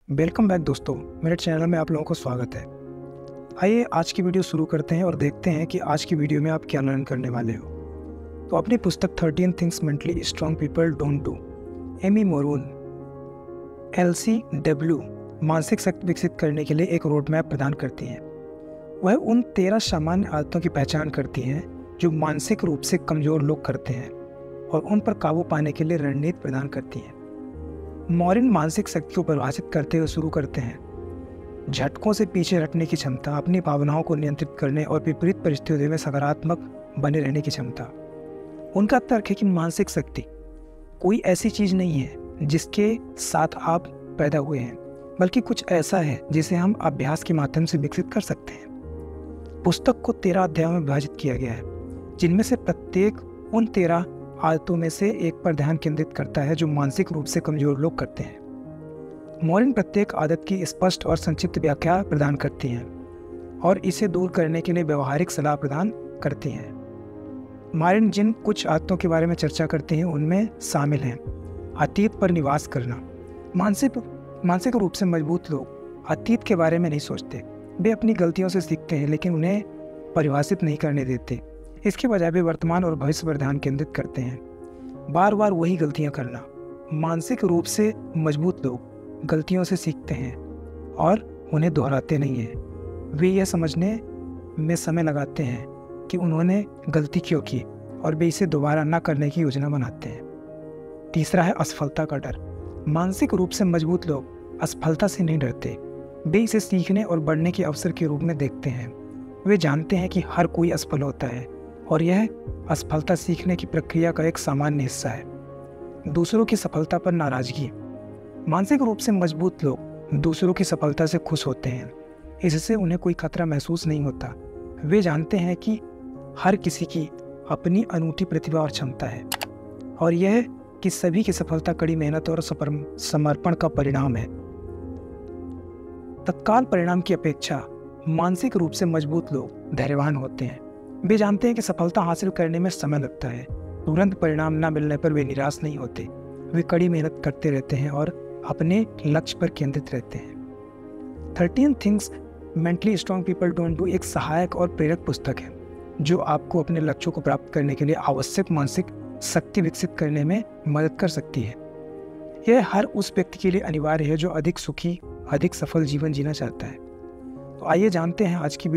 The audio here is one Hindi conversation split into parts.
वेलकम बैक दोस्तों, मेरे चैनल में आप लोगों को स्वागत है। आइए आज की वीडियो शुरू करते हैं और देखते हैं कि आज की वीडियो में आप क्या लर्न करने वाले हो। तो अपनी पुस्तक 13 things mentally strong people don't do, Amy Morin LCW मानसिक शक्ति विकसित करने के लिए एक रोड मैप प्रदान करती हैं। वह उन 13 सामान्य आदतों की पहचान करती हैं जो मानसिक रूप से कमज़ोर लोग करते हैं और उन पर काबू पाने के लिए रणनीति प्रदान करती हैं। मॉरिन मानसिक शक्ति को परिभाषित करते हुए शुरू करते हैं। झटकों से पीछे हटने की क्षमता, अपनी भावनाओं को नियंत्रित करने और विपरीत परिस्थितियों में सकारात्मक बने रहने की क्षमता। उनका तर्क है कि मानसिक शक्ति कोई ऐसी चीज नहीं है जिसके साथ आप पैदा हुए हैं, बल्कि कुछ ऐसा है जिसे हम अभ्यास के माध्यम से विकसित कर सकते हैं। पुस्तक को 13 अध्यायों में विभाजित किया गया है, जिनमें से प्रत्येक उन 13 आदतों में से एक पर ध्यान केंद्रित करता है जो मानसिक रूप से कमजोर लोग करते हैं। मॉरिन प्रत्येक आदत की स्पष्ट और संक्षिप्त व्याख्या प्रदान करती हैं और इसे दूर करने के लिए व्यवहारिक सलाह प्रदान करती हैं। मॉरिन जिन कुछ आदतों के बारे में चर्चा करते हैं उनमें शामिल हैं अतीत पर निवास करना। मानसिक रूप से मजबूत लोग अतीत के बारे में नहीं सोचते। वे अपनी गलतियों से सीखते हैं लेकिन उन्हें परिभाषित नहीं करने देते। इसके बजाय वे वर्तमान और भविष्य पर ध्यान केंद्रित करते हैं। बार बार वही गलतियां करना। मानसिक रूप से मजबूत लोग गलतियों से सीखते हैं और उन्हें दोहराते नहीं हैं। वे यह समझने में समय लगाते हैं कि उन्होंने गलती क्यों की और वे इसे दोबारा न करने की योजना बनाते हैं। तीसरा है असफलता का डर। मानसिक रूप से मजबूत लोग असफलता से नहीं डरते। वे इसे सीखने और बढ़ने के अवसर के रूप में देखते हैं। वे जानते हैं कि हर कोई असफल होता है और यह असफलता सीखने की प्रक्रिया का एक सामान्य हिस्सा है। दूसरों की सफलता पर नाराजगी। मानसिक रूप से मजबूत लोग दूसरों की सफलता से खुश होते हैं। इससे उन्हें कोई खतरा महसूस नहीं होता। वे जानते हैं कि हर किसी की अपनी अनूठी प्रतिभा और क्षमता है और यह कि सभी की सफलता कड़ी मेहनत और समर्पण का परिणाम है। तत्काल परिणाम की अपेक्षा मानसिक रूप से मजबूत लोग धैर्यवान होते हैं। वे जानते हैं कि सफलता हासिल करने में समय लगता है। तुरंत परिणाम न मिलने पर वे निराश नहीं होते। वे कड़ी मेहनत करते रहते हैं और अपने लक्ष्य पर केंद्रित रहते हैं। 13 things mentally strong people don't do एक सहायक और प्रेरक पुस्तक है जो आपको अपने लक्ष्यों को प्राप्त करने के लिए आवश्यक मानसिक शक्ति विकसित करने में मदद कर सकती है। यह हर उस व्यक्ति के लिए अनिवार्य है जो अधिक सुखी, अधिक सफल जीवन जीना चाहता है। तो आइए जानते हैं आज की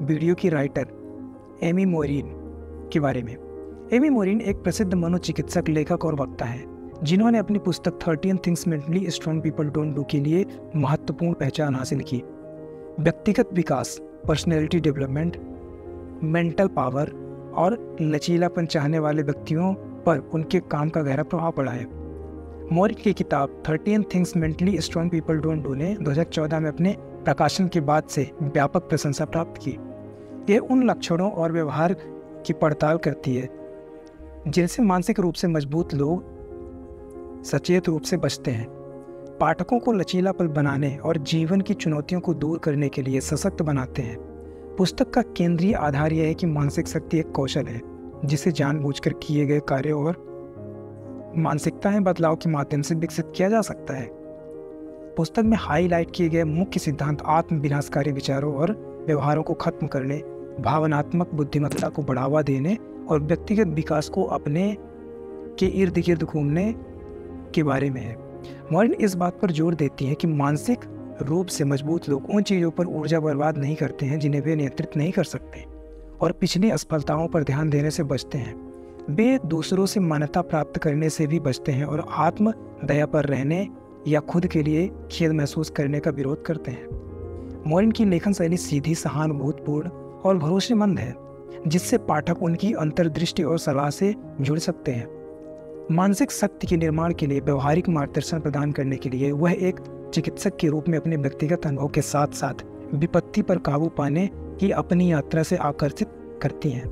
वीडियो की राइटर एमी मोरीन के बारे में। एमी मोरीन एक प्रसिद्ध मनोचिकित्सक, लेखक और वक्ता है जिन्होंने अपनी पुस्तक 13 things mentally strong people don't do के लिए महत्वपूर्ण पहचान हासिल की। व्यक्तिगत विकास, पर्सनैलिटी डेवलपमेंट, मेंटल पावर और लचीलापन चाहने वाले व्यक्तियों पर उनके काम का गहरा प्रभाव पड़ा है। मोरीन की किताब 13 things mentally strong people don't do ने 2014 में अपने प्रकाशन के बाद से व्यापक प्रशंसा प्राप्त की। यह उन लक्षणों और व्यवहार की पड़ताल करती है जिनसे मानसिक रूप से मजबूत लोग सचेत रूप से बचते हैं। पाठकों को लचीलापन बनाने और जीवन की चुनौतियों को दूर करने के लिए सशक्त बनाते हैं। पुस्तक का केंद्रीय आधार यह है कि मानसिक शक्ति एक कौशल है जिसे जानबूझकर किए गए कार्यों और मानसिकताएं बदलाव के माध्यम से विकसित किया जा सकता है। पुस्तक में हाईलाइट किए गए मुख्य सिद्धांत आत्म विनाशकारी विचारों और व्यवहारों को खत्म करने, भावनात्मक बुद्धिमत्ता को बढ़ावा देने और व्यक्तिगत विकास को अपने के इर्द गिर्द घूमने के बारे में है। मॉरिन इस बात पर जोर देती है कि मानसिक रूप से मजबूत लोग उन चीज़ों पर ऊर्जा बर्बाद नहीं करते हैं जिन्हें वे नियंत्रित नहीं कर सकते और पिछली असफलताओं पर ध्यान देने से बचते हैं। वे दूसरों से मान्यता प्राप्त करने से भी बचते हैं और आत्म दया पर रहने या खुद के लिए खेद महसूस करने का विरोध करते हैं। मॉरिन की लेखन शैली सीधी, सहानुभूतिपूर्ण और भरोसेमंद है जिससे पाठक उनकी अंतर्दृष्टि और सलाह से जुड़ सकते हैं। मानसिक शक्ति के निर्माण के लिए व्यवहारिक मार्गदर्शन प्रदान करने के लिए वह एक चिकित्सक के रूप में अपने व्यक्तिगत अनुभव के साथ साथ विपत्ति पर काबू पाने की अपनी यात्रा से आकर्षित करती हैं।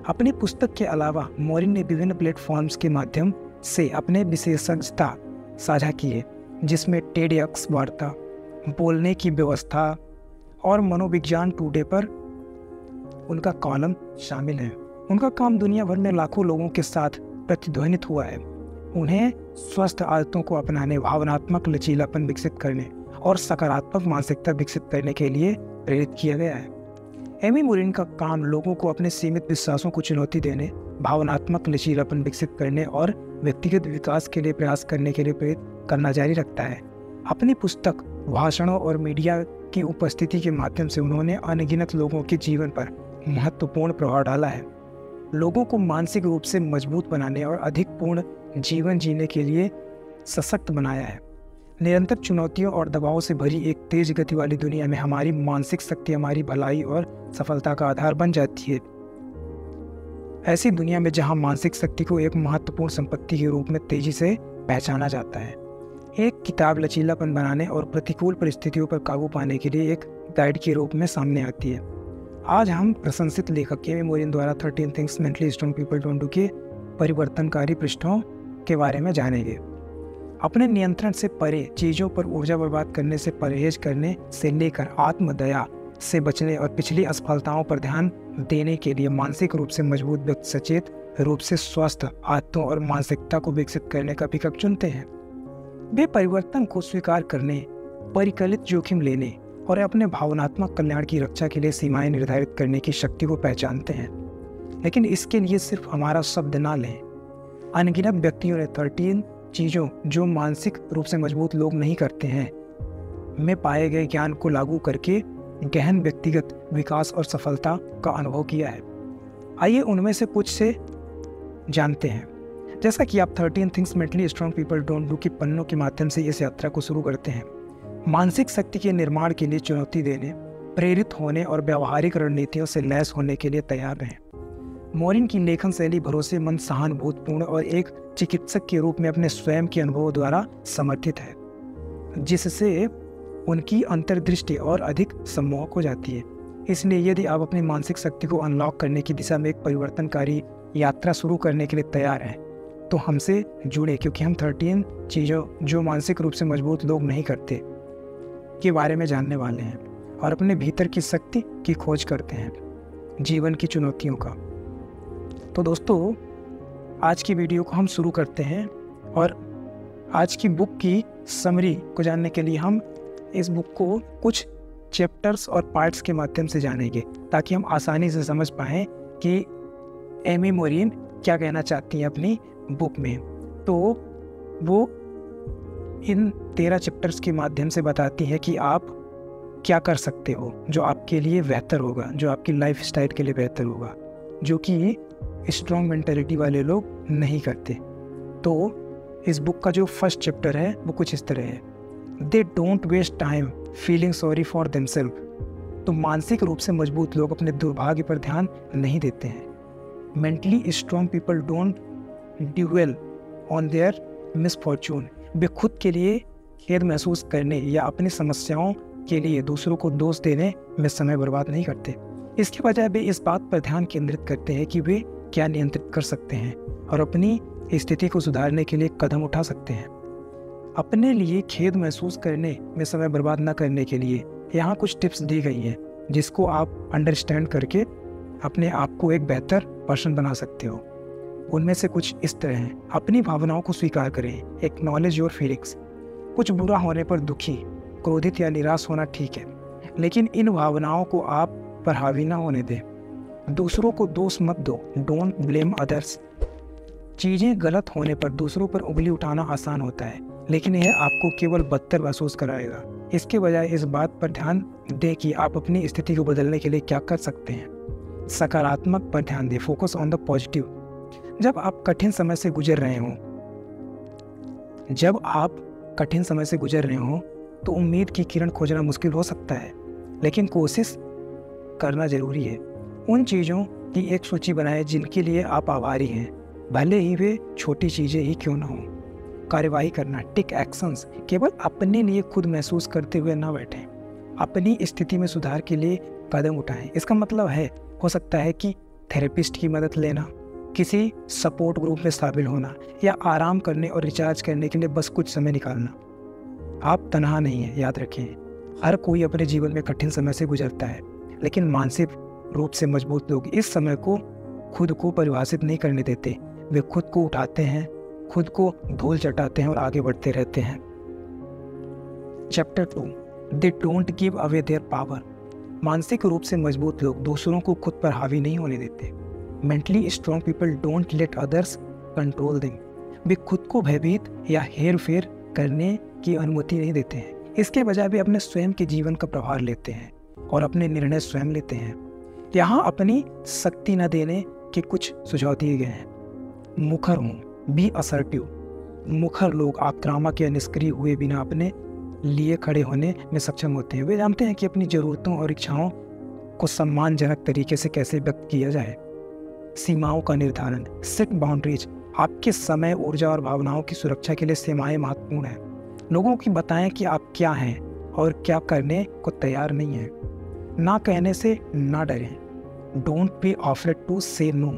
अपनी पुस्तक के अलावा मॉरिन ने विभिन्न प्लेटफॉर्म्स के माध्यम से अपने विशेषज्ञता साझा की है, जिसमें TEDx वार्ता, बोलने की व्यवस्था और मनोविज्ञान टुडे पर उनका कॉलम शामिल है। उनका काम दुनिया भर में लाखों लोगों के साथ प्रतिध्वनित हुआ है। उन्हें स्वस्थ आदतों को अपनाने, भावनात्मक लचीलापन विकसित करने और सकारात्मक मानसिकता विकसित करने के लिए प्रेरित किया गया है। एमी मोरिन का काम लोगों को अपने सीमित विश्वासों को चुनौती देने, भावनात्मक लचीलापन विकसित करने और व्यक्तिगत विकास के लिए प्रयास करने के लिए प्रेरित करना जारी रखता है। अपनी पुस्तक, भाषणों और मीडिया की उपस्थिति के माध्यम से उन्होंने अनगिनत लोगों के जीवन पर महत्वपूर्ण प्रभाव डाला है, लोगों को मानसिक रूप से मजबूत बनाने और अधिक पूर्ण जीवन जीने के लिए सशक्त बनाया है। निरंतर चुनौतियों और दबाव से भरी एक तेज गति वाली दुनिया में हमारी मानसिक शक्ति हमारी भलाई और सफलता का आधार बन जाती है। ऐसी दुनिया में जहां मानसिक शक्ति को एक महत्वपूर्ण संपत्ति के रूप में तेजी से पहचाना जाता है, एक किताब लचीलापन बनाने और प्रतिकूल परिस्थितियों पर काबू पाने के लिए एक गाइड के रूप में सामने आती है। आज हम प्रशंसित लेखक एमी मोरिन द्वारा 13 things mentally strong people don't do के परिवर्तनकारी पृष्ठों के बारे में जानेंगे। अपने नियंत्रण से परे चीज़ों पर ऊर्जा बर्बाद करने से परहेज करने से लेकर आत्मदया से बचने और पिछली असफलताओं पर ध्यान देने के लिए मानसिक रूप से मजबूत व्यक्ति सचेत रूप से स्वस्थ आदतों और मानसिकता को विकसित करने का विकल्प चुनते हैं। वे परिवर्तन को स्वीकार करने, परिकलित जोखिम लेने और अपने भावनात्मक कल्याण की रक्षा के लिए सीमाएं निर्धारित करने की शक्ति को पहचानते हैं। लेकिन इसके लिए सिर्फ हमारा शब्द ना लें। अनगिनत व्यक्तियों ने 13 चीज़ों जो मानसिक रूप से मजबूत लोग नहीं करते हैं में पाए गए ज्ञान को लागू करके गहन व्यक्तिगत विकास और सफलता का अनुभव किया है। आइए उनमें से कुछ से जानते हैं। जैसा कि आप 13 things mentally strong people don't do के पन्नों के माध्यम से इस यात्रा को शुरू करते हैं, मानसिक शक्ति के निर्माण के लिए चुनौती देने, प्रेरित होने और व्यावहारिक रणनीतियों से लैस होने के लिए तैयार रहें। मोरिन की लेखन शैली भरोसेमंद, सहानुभूतिपूर्ण और एक चिकित्सक के रूप में अपने स्वयं के अनुभवों द्वारा समर्थित है, जिससे उनकी अंतर्दृष्टि और अधिक सम्मोहक हो जाती है। इसलिए यदि आप अपनी मानसिक शक्ति को अनलॉक करने की दिशा में एक परिवर्तनकारी यात्रा शुरू करने के लिए तैयार हैं, तो हमसे जुड़े, क्योंकि हम 13 चीज़ों जो मानसिक रूप से मजबूत लोग नहीं करते के बारे में जानने वाले हैं और अपने भीतर की शक्ति की खोज करते हैं, जीवन की चुनौतियों का। तो दोस्तों, आज की वीडियो को हम शुरू करते हैं और आज की बुक की समरी को जानने के लिए हम इस बुक को कुछ चैप्टर्स और पार्ट्स के माध्यम से जानेंगे, ताकि हम आसानी से समझ पाएँ कि एमी मोरिन क्या कहना चाहती हैं अपनी बुक में। तो वो इन 13 चैप्टर्स के माध्यम से बताती है कि आप क्या कर सकते हो जो आपके लिए बेहतर होगा, जो आपकी लाइफ स्टाइल के लिए बेहतर होगा, जो कि स्ट्रॉन्ग मेंटालिटी वाले लोग नहीं करते। तो इस बुक का जो फर्स्ट चैप्टर है वो कुछ इस तरह है, they don't waste time feeling sorry for themself. तो मानसिक रूप से मजबूत लोग अपने दुर्भाग्य पर ध्यान नहीं देते हैं। Mentally strong people don't dwell on their misfortune. वे खुद के लिए खेद महसूस करने या अपनी समस्याओं के लिए दूसरों को दोष देने में समय बर्बाद नहीं करते। इसके बजाय वे इस बात पर ध्यान केंद्रित करते हैं कि वे क्या नियंत्रित कर सकते हैं और अपनी स्थिति को सुधारने के लिए कदम उठा सकते हैं। अपने लिए खेद महसूस करने में समय बर्बाद न करने के लिए यहाँ कुछ टिप्स दी गई हैं, जिसको आप अंडरस्टैंड करके अपने आप को एक बेहतर पर्सन बना सकते हो। उनमें से कुछ इस तरह हैं। अपनी भावनाओं को स्वीकार करें, एक्नॉलेज योर फीलिंग्स। कुछ बुरा होने पर दुखी, क्रोधित या निराश होना ठीक है, लेकिन इन भावनाओं को आप पर हावी ना होने दें। दूसरों को दोष मत दो, डोंट ब्लेम अदर्स। चीज़ें गलत होने पर दूसरों पर उंगली उठाना आसान होता है, लेकिन यह आपको केवल बदतर महसूस कराएगा। इसके बजाय इस बात पर ध्यान दें कि आप अपनी स्थिति को बदलने के लिए क्या कर सकते हैं। सकारात्मक पर ध्यान दें, फोकस ऑन द पॉजिटिव। जब आप कठिन समय से गुजर रहे हों तो उम्मीद की किरण खोजना मुश्किल हो सकता है, लेकिन कोशिश करना जरूरी है। उन चीज़ों की एक सूची बनाएं जिनके लिए आप आभारी हैं, भले ही वे छोटी चीज़ें ही क्यों न हों। कार्यवाही करना, टेक एक्शंस। केवल अपने लिए खुद महसूस करते हुए ना बैठें, अपनी स्थिति में सुधार के लिए कदम उठाएं। इसका मतलब हो सकता है कि थेरेपिस्ट की मदद लेना, किसी सपोर्ट ग्रुप में शामिल होना या आराम करने और रिचार्ज करने के लिए बस कुछ समय निकालना। आप तनहा नहीं हैं, याद रखें। हर कोई अपने जीवन में कठिन समय से गुजरता है, लेकिन मानसिक रूप से मजबूत लोग इस समय को खुद को परिभाषित नहीं करने देते। वे खुद को उठाते हैं, खुद को धूल चटाते हैं और आगे बढ़ते रहते हैं। Chapter 2, they don't give away their power. मानसिक रूप से मजबूत लोग दूसरों को खुद पर हावी नहीं होने देते। Mentally strong people don't let others control them. वे खुद को भयभीत या हेर फेर करने की अनुमति नहीं देते हैं। इसके बजाय वे अपने स्वयं के जीवन का प्रभार लेते हैं और अपने निर्णय स्वयं लेते हैं। यहाँ अपनी शक्ति न देने के कुछ सुझाव दिए गए हैं। मुखर हों, बी असर्टिव। मुखर लोग आक्रामक या निष्क्रिय हुए बिना अपने लिए खड़े होने में सक्षम होते हैं। वे जानते हैं कि अपनी ज़रूरतों और इच्छाओं को सम्मानजनक तरीके से कैसे व्यक्त किया जाए। सीमाओं का निर्धारण, सेट बाउंड्रीज। आपके समय, ऊर्जा और भावनाओं की सुरक्षा के लिए सीमाएं महत्वपूर्ण हैं। लोगों की बताएं कि आप क्या हैं और क्या करने को तैयार नहीं हैं। ना कहने से ना डरें। डोंट बी अफ्रेड टू से नो।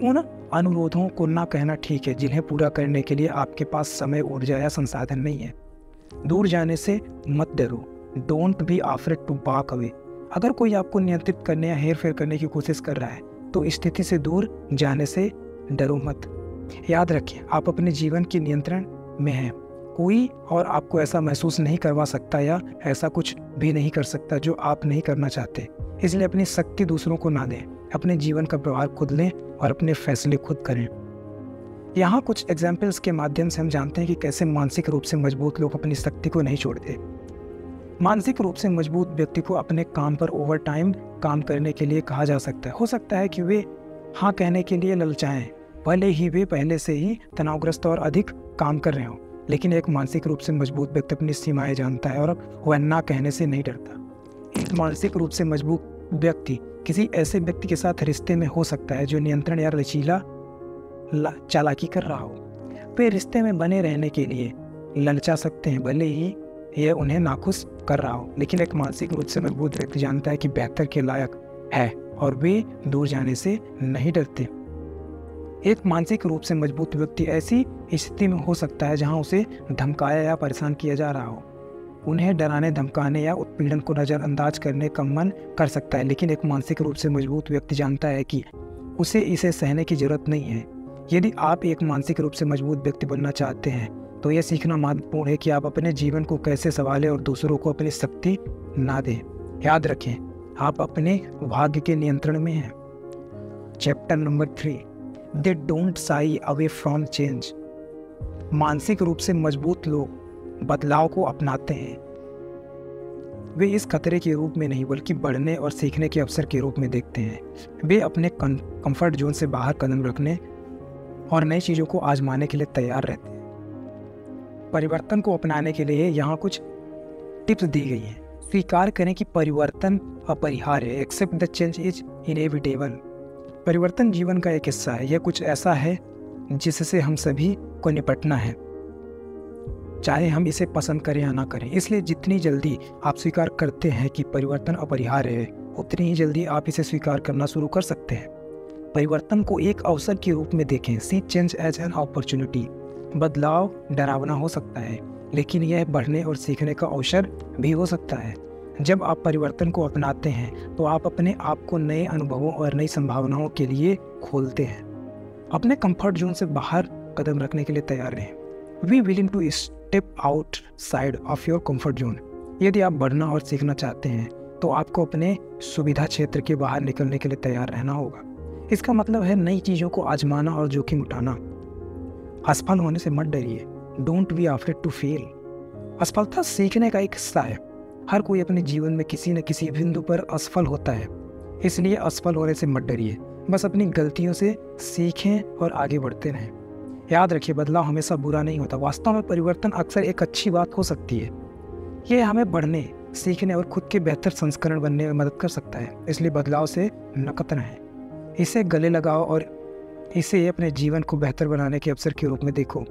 उन अनुरोधों को ना कहना ठीक है जिन्हें पूरा करने के लिए आपके पास समय, ऊर्जा या संसाधन नहीं है। दूर जाने से मत डरो। Don't be afraid to walk away. अगर कोई आपको नियंत्रित करने या हेर फेर करने की कोशिश कर रहा है तो स्थिति से दूर जाने से डरो मत। याद रखें, आप अपने जीवन के नियंत्रण में हैं। कोई और आपको ऐसा महसूस नहीं करवा सकता या ऐसा कुछ भी नहीं कर सकता जो आप नहीं करना चाहते। इसलिए अपनी शक्ति दूसरों को ना दें। अपने जीवन का प्रभार खुद लें और अपने फैसले खुद करें। यहाँ कुछ एग्जाम्पल्स के माध्यम से हम जानते हैं कि कैसे मानसिक रूप से मजबूत लोग अपनी शक्ति को नहीं छोड़ते। मानसिक रूप से मजबूत व्यक्ति को अपने काम पर ओवर टाइम काम करने के लिए कहा जा सकता है। हो सकता है कि वे हाँ कहने के लिए ललचाएं, भले ही वे पहले से ही तनावग्रस्त और अधिक काम कर रहे हों। लेकिन एक मानसिक रूप से मजबूत व्यक्ति अपनी सीमाएं जानता है और वह ना कहने से नहीं डरता। एक मानसिक रूप से मजबूत व्यक्ति किसी ऐसे व्यक्ति के साथ रिश्ते में हो सकता है जो नियंत्रण या लचीला चालाकी कर रहा हो। वे रिश्ते में बने रहने के लिए ललचा सकते हैं, भले ही यह उन्हें नाखुश कर रहा हो। लेकिन एक मानसिक रूप से मजबूत व्यक्ति जानता है कि बेहतर के लायक है और वे दूर जाने से नहीं डरते। एक मानसिक रूप से मजबूत व्यक्ति ऐसी स्थिति में हो सकता है जहां उसे धमकाया या परेशान किया जा रहा हो। उन्हें डराने, धमकाने या उत्पीड़न को नज़रअंदाज करने का मन कर सकता है। लेकिन एक मानसिक रूप से मजबूत व्यक्ति जानता है कि उसे इसे सहने की जरूरत नहीं है। यदि आप एक मानसिक रूप से मजबूत व्यक्ति बनना चाहते हैं तो यह सीखना महत्वपूर्ण है कि आप अपने जीवन को कैसे संभालें और दूसरों को अपनी शक्ति ना दें। याद रखें, आप अपने भाग्य के नियंत्रण में हैं। Chapter number 3, they don't shy away from change. मानसिक रूप से मजबूत लोग बदलाव को अपनाते हैं। वे इस खतरे के रूप में नहीं बल्कि बढ़ने और सीखने के अवसर के रूप में देखते हैं। वे अपने कंफर्ट जोन से बाहर कदम रखने और नई चीज़ों को आजमाने के लिए तैयार रहते हैं। परिवर्तन को अपनाने के लिए यहाँ कुछ टिप्स दी गई हैं। स्वीकार करें कि परिवर्तन अपरिहार्य है। Accept the change is inevitable. परिवर्तन जीवन का एक हिस्सा है। यह कुछ ऐसा है जिससे हम सभी को निपटना है, चाहे हम इसे पसंद करें या ना करें। इसलिए जितनी जल्दी आप स्वीकार करते हैं कि परिवर्तन अपरिहार्य है, उतनी ही जल्दी आप इसे स्वीकार करना शुरू कर सकते हैं। परिवर्तन को एक अवसर के रूप में देखें। सी चेंज एज एन अपॉर्चुनिटी। बदलाव डरावना हो सकता है, लेकिन यह बढ़ने और सीखने का अवसर भी हो सकता है। जब आप परिवर्तन को अपनाते हैं तो आप अपने आप को नए अनुभवों और नई संभावनाओं के लिए खोलते हैं। अपने कंफर्ट जोन से बाहर कदम रखने के लिए तैयार रहें। Be willing to step outside of your comfort zone. यदि आप बढ़ना और सीखना चाहते हैं तो आपको अपने सुविधा क्षेत्र के बाहर निकलने के लिए तैयार रहना होगा। इसका मतलब है नई चीज़ों को आजमाना और जोखिम उठाना। असफल होने से मत डरिए। Don't be afraid to fail. असफलता सीखने का एक हिस्सा है। हर कोई अपने जीवन में किसी न किसी बिंदु पर असफल होता है, इसलिए असफल होने से मत डरिए। बस अपनी गलतियों से सीखें और आगे बढ़ते रहें। याद रखिए, बदलाव हमेशा बुरा नहीं होता। वास्तव में परिवर्तन अक्सर एक अच्छी बात हो सकती है। यह हमें बढ़ने, सीखने और खुद के बेहतर संस्करण बनने में मदद कर सकता है। इसलिए बदलाव से नकत रहें, इसे गले लगाओ और इसे अपने जीवन को बेहतर बनाने के अवसर के रूप में देखो।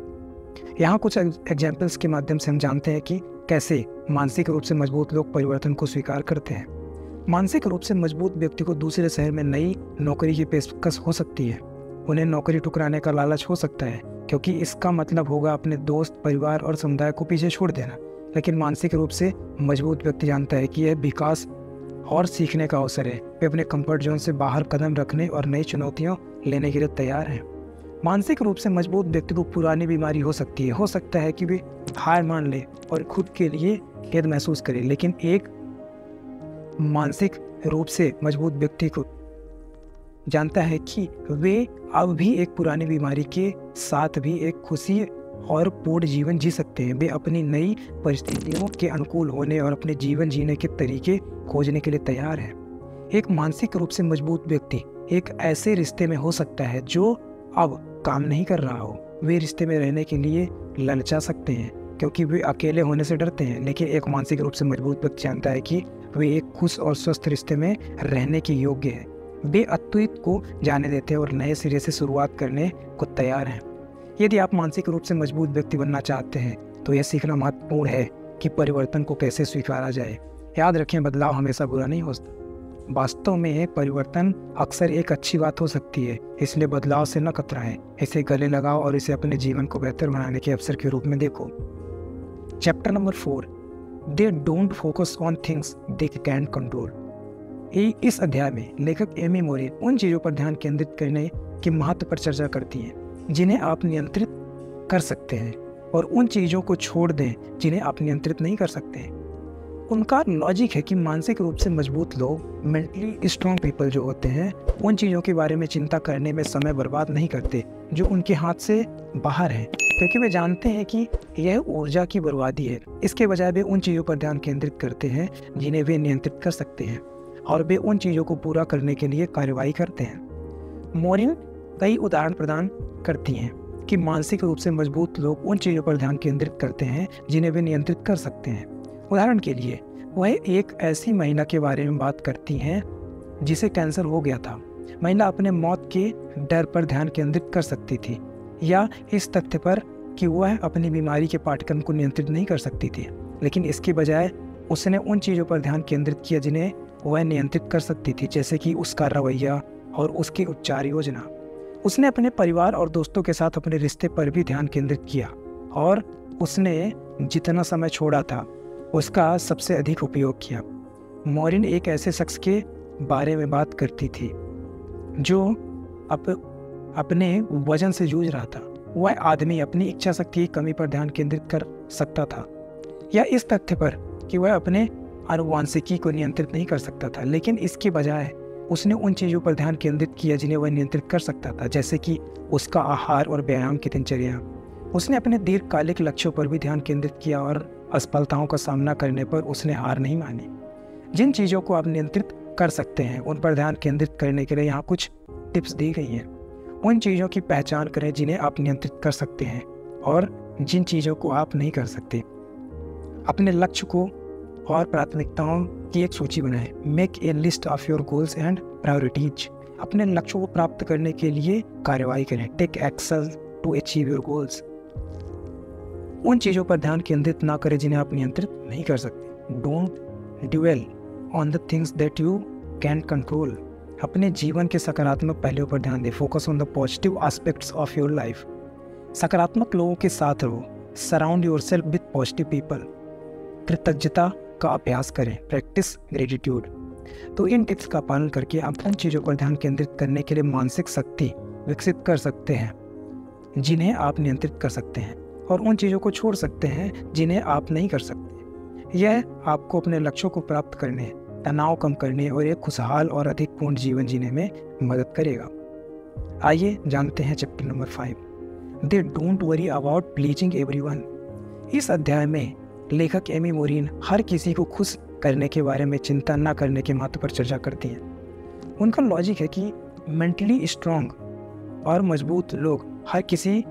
यहाँ कुछ एग्जाम्पल्स के माध्यम से हम जानते हैं कि कैसे मानसिक रूप से मजबूत लोग परिवर्तन को स्वीकार करते हैं। मानसिक रूप से मजबूत व्यक्ति को दूसरे शहर में नई नौकरी की पेशकश हो सकती है। उन्हें नौकरी ठुकराने का लालच हो सकता है, क्योंकि इसका मतलब होगा अपने दोस्त, परिवार और समुदाय को पीछे छोड़ देना। लेकिन मानसिक रूप से मजबूत व्यक्ति जानता है कि यह विकास और सीखने का अवसर है। वे अपने कंफर्ट जोन से बाहर कदम रखने और नई चुनौतियां लेने के लिए तैयार हैं। मानसिक रूप से मजबूत व्यक्ति को पुरानी बीमारी हो सकती है, हो सकता है कि वे हार मान ले और खुद के लिए खेद महसूस करे, लेकिन एक मानसिक रूप से मजबूत व्यक्ति को जानता है कि वे अब भी एक पुरानी बीमारी के साथ भी एक खुशी और पूर्ण जीवन जी सकते हैं। वे अपनी नई परिस्थितियों के अनुकूल होने और अपने जीवन जीने के तरीके खोजने के लिए तैयार हैं। एक मानसिक रूप से मजबूत व्यक्ति एक ऐसे रिश्ते में हो सकता है जो अब काम नहीं कर रहा हो। वे रिश्ते में रहने के लिए ललचा सकते हैं क्योंकि वे अकेले होने से डरते हैं, लेकिन एक मानसिक रूप से मजबूत व्यक्ति जानता है कि वे एक खुश और स्वस्थ रिश्ते में रहने के योग्य है। वे अद्वैत को जाने देते हैं और नए सिरे से शुरुआत करने को तैयार हैं। यदि आप मानसिक रूप से मजबूत व्यक्ति बनना चाहते हैं तो यह सीखना महत्वपूर्ण है कि परिवर्तन को कैसे स्वीकारा जाए। याद रखें, बदलाव हमेशा बुरा नहीं होता। वास्तव में परिवर्तन अक्सर एक अच्छी बात हो सकती है, इसलिए बदलाव से न कतराएं, इसे गले लगाओ और इसे अपने जीवन को बेहतर बनाने के अवसर के रूप में देखो। Chapter number 4, they don't focus on things they can control. इस अध्याय में लेखक एमी मोरिन उन चीज़ों पर ध्यान केंद्रित करने के महत्व पर चर्चा करती हैं जिन्हें आप नियंत्रित कर सकते हैं, और उन चीज़ों को छोड़ दें जिन्हें आप नियंत्रित नहीं कर सकते हैं। उनका लॉजिक है कि मानसिक रूप से मजबूत लोग, मेंटली स्ट्रॉन्ग पीपल जो होते हैं, उन चीज़ों के बारे में चिंता करने में समय बर्बाद नहीं करते जो उनके हाथ से बाहर हैं, क्योंकि वे जानते हैं कि यह ऊर्जा की बर्बादी है। इसके बजाय वे उन चीज़ों पर ध्यान केंद्रित करते हैं जिन्हें वे नियंत्रित कर सकते हैं, और वे उन चीज़ों को पूरा करने के लिए कार्रवाई करते हैं। मोरिन कई उदाहरण प्रदान करती हैं कि मानसिक रूप से मजबूत लोग उन चीज़ों पर ध्यान केंद्रित करते हैं जिन्हें वे नियंत्रित कर सकते हैं। उदाहरण के लिए, वह एक ऐसी महिला के बारे में बात करती हैं जिसे कैंसर हो गया था। महिला अपने मौत के डर पर ध्यान केंद्रित कर सकती थी, या इस तथ्य पर कि वह अपनी बीमारी के पाठ्यक्रम को नियंत्रित नहीं कर सकती थी, लेकिन इसके बजाय उसने उन चीज़ों पर ध्यान केंद्रित किया जिन्हें वह नियंत्रित कर सकती थी, जैसे कि उसका रवैया और उसकी उपचार योजना। उसने अपने परिवार और दोस्तों के साथ अपने रिश्ते पर भी ध्यान केंद्रित किया, और उसने जितना समय छोड़ा था उसका सबसे अधिक उपयोग किया। मोरिन एक ऐसे शख्स के बारे में बात करती थी जो अपने वजन से जूझ रहा था। वह आदमी अपनी इच्छा शक्ति की कमी पर ध्यान केंद्रित कर सकता था, या इस तथ्य पर कि वह अपने आनुवांशिकी को नियंत्रित नहीं कर सकता था, लेकिन इसके बजाय उसने उन चीज़ों पर ध्यान केंद्रित किया जिन्हें वह नियंत्रित कर सकता था, जैसे कि उसका आहार और व्यायाम की दिनचर्या। उसने अपने दीर्घकालिक लक्ष्यों पर भी ध्यान केंद्रित किया, और असफलताओं का सामना करने पर उसने हार नहीं मानी। जिन चीज़ों को आप नियंत्रित कर सकते हैं उन पर ध्यान केंद्रित करने के लिए यहाँ कुछ टिप्स दी गई हैं। उन चीज़ों की पहचान करें जिन्हें आप नियंत्रित कर सकते हैं, और जिन चीज़ों को आप नहीं कर सकते। अपने लक्ष्य को और प्राथमिकताओं की एक सूची बनाएं। Make a list of your goals and priorities. अपने लक्ष्यों को प्राप्त करने के लिए कार्रवाई करें। Take action to achieve your goals. उन चीज़ों पर ध्यान केंद्रित ना करें जिन्हें आप नियंत्रित नहीं कर सकते। Don't dwell on the things that you can control. अपने जीवन के सकारात्मक पहलुओं पर ध्यान दें। Focus on the positive aspects of your life. सकारात्मक लोगों के साथ रहो। Surround yourself with positive people. कृतज्ञता का अभ्यास करें। Practise gratitude. तो इन टिप्स का पालन करके आप उन चीज़ों पर ध्यान केंद्रित करने के लिए मानसिक शक्ति विकसित कर सकते हैं जिन्हें आप नियंत्रित कर सकते हैं, और उन चीज़ों को छोड़ सकते हैं जिन्हें आप नहीं कर सकते। यह आपको अपने लक्ष्यों को प्राप्त करने, तनाव कम करने और एक खुशहाल और अधिक पूर्ण जीवन जीने में मदद करेगा। आइए जानते हैं chapter number 5, they don't worry about pleasing everyone. इस अध्याय में लेखक एमी मोरिन हर किसी को खुश करने के बारे में चिंता न करने के महत्व पर चर्चा करती हैं। उनका लॉजिक है कि मेंटली स्ट्रॉन्ग और मजबूत लोग हर किसी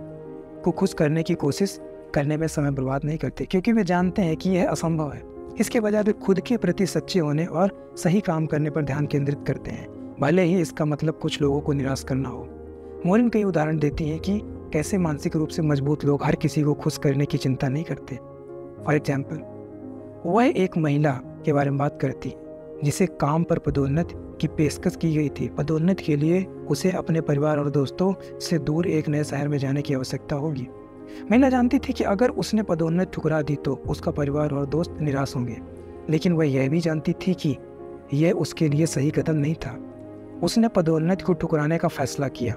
को खुश करने की कोशिश करने में समय बर्बाद नहीं करते, क्योंकि वे जानते हैं कि यह असंभव है। इसके बजाय वे खुद के प्रति सच्चे होने और सही काम करने पर ध्यान केंद्रित करते हैं, भले ही इसका मतलब कुछ लोगों को निराश करना हो। मोरिन कई उदाहरण देती हैं कि कैसे मानसिक रूप से मजबूत लोग हर किसी को खुश करने की चिंता नहीं करते। फॉर एग्जाम्पल, वह एक महिला के बारे में बात करती जिसे काम पर पदोन्नति की पेशकश की गई थी। पदोन्नति के लिए उसे अपने परिवार और दोस्तों से दूर एक नए शहर में जाने की आवश्यकता होगी। महिला जानती थी कि अगर उसने पदोन्नति ठुकरा दी तो उसका परिवार और दोस्त निराश होंगे, लेकिन वह यह भी जानती थी कि यह उसके लिए सही कदम नहीं था। उसने पदोन्नति को ठुकराने का फैसला किया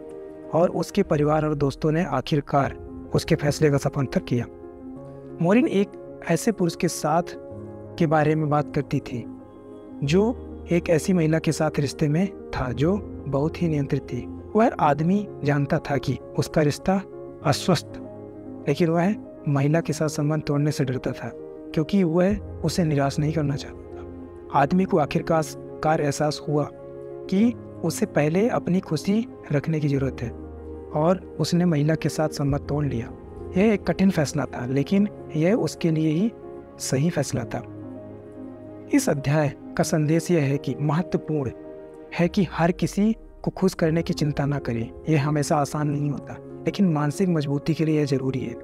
और उसके परिवार और दोस्तों ने आखिरकार उसके फैसले का समर्थन किया। मोरिन एक ऐसे पुरुष के साथ के बारे में बात करती थी जो एक ऐसी महिला के साथ रिश्ते में था जो बहुत ही नियंत्रित थी। वह आदमी जानता था कि उसका रिश्ता अस्वस्थ, लेकिन वह महिला के साथ संबंध तोड़ने से डरता था क्योंकि वह उसे निराश नहीं करना चाहता था। आदमी को आखिरकार एहसास हुआ कि उसे पहले अपनी खुशी रखने की जरूरत है और उसने महिला के साथ संबंध तोड़ लिया। यह एक कठिन फैसला था, लेकिन यह उसके लिए ही सही फैसला था। इस अध्याय का संदेश यह है कि महत्वपूर्ण है कि हर किसी को खुश करने की चिंता न करें। यह हमेशा आसान नहीं होता, लेकिन मानसिक मजबूती के लिए यह जरूरी है।